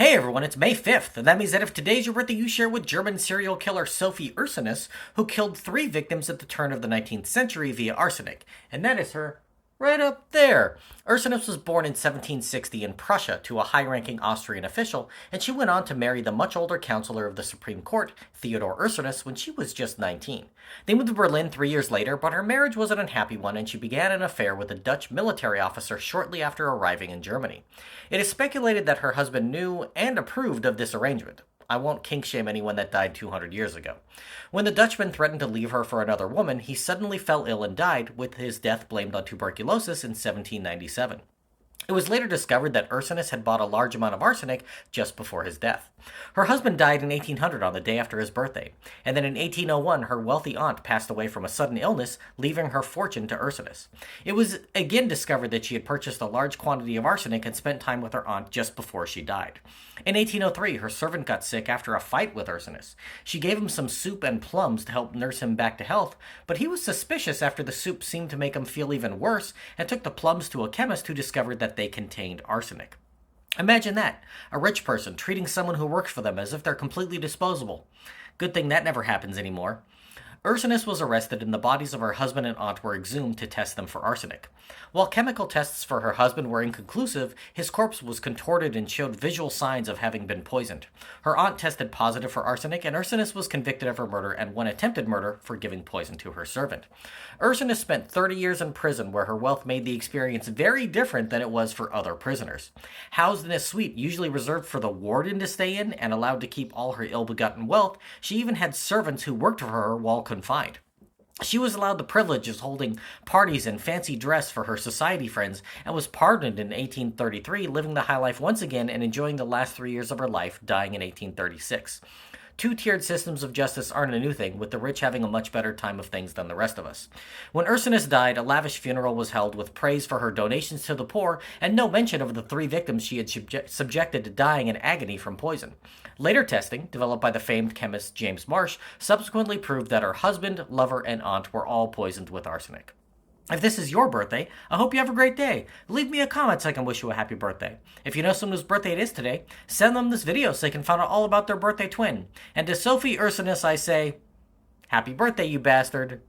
Hey everyone, it's May 5th, and that means that if today's your birthday, you share with German serial killer Sophie Ursinus, who killed 3 victims at the turn of the 19th century via arsenic. And that is her right up there. Ursinus was born in 1760 in Prussia to a high-ranking Austrian official, and she went on to marry the much older counselor of the Supreme Court, Theodor Ursinus, when she was just 19. They moved to Berlin 3 years later, but her marriage was an unhappy one, and she began an affair with a Dutch military officer shortly after arriving in Germany. It is speculated that her husband knew and approved of this arrangement. I won't kink shame anyone that died 200 years ago. When the Dutchman threatened to leave her for another woman, he suddenly fell ill and died, with his death blamed on tuberculosis in 1797. It was later discovered that Ursinus had bought a large amount of arsenic just before his death. Her husband died in 1800 on the day after his birthday, and then in 1801 her wealthy aunt passed away from a sudden illness, leaving her fortune to Ursinus. It was again discovered that she had purchased a large quantity of arsenic and spent time with her aunt just before she died. In 1803, her servant got sick after a fight with Ursinus. She gave him some soup and plums to help nurse him back to health, but he was suspicious after the soup seemed to make him feel even worse and took the plums to a chemist who discovered that they contained arsenic. Imagine that, a rich person treating someone who works for them as if they're completely disposable. Good thing that never happens anymore. Ursinus was arrested and the bodies of her husband and aunt were exhumed to test them for arsenic. While chemical tests for her husband were inconclusive, his corpse was contorted and showed visual signs of having been poisoned. Her aunt tested positive for arsenic, and Ursinus was convicted of her murder and one attempted murder for giving poison to her servant. Ursinus spent 30 years in prison, where her wealth made the experience very different than it was for other prisoners. Housed in a suite usually reserved for the warden to stay in and allowed to keep all her ill-begotten wealth, she even had servants who worked for her while confined. She was allowed the privilege of holding parties in fancy dress for her society friends and was pardoned in 1833, living the high life once again and enjoying the last 3 years of her life, dying in 1836. Two-tiered systems of justice aren't a new thing, with the rich having a much better time of things than the rest of us. When Ursinus died, a lavish funeral was held with praise for her donations to the poor and no mention of the 3 victims she had subjected to dying in agony from poison. Later testing, developed by the famed chemist James Marsh, subsequently proved that her husband, lover, and aunt were all poisoned with arsenic. If this is your birthday, I hope you have a great day. Leave me a comment so I can wish you a happy birthday. If you know someone whose birthday it is today, send them this video so they can find out all about their birthday twin. And to Sophie Ursinus I say, happy birthday, you bastard.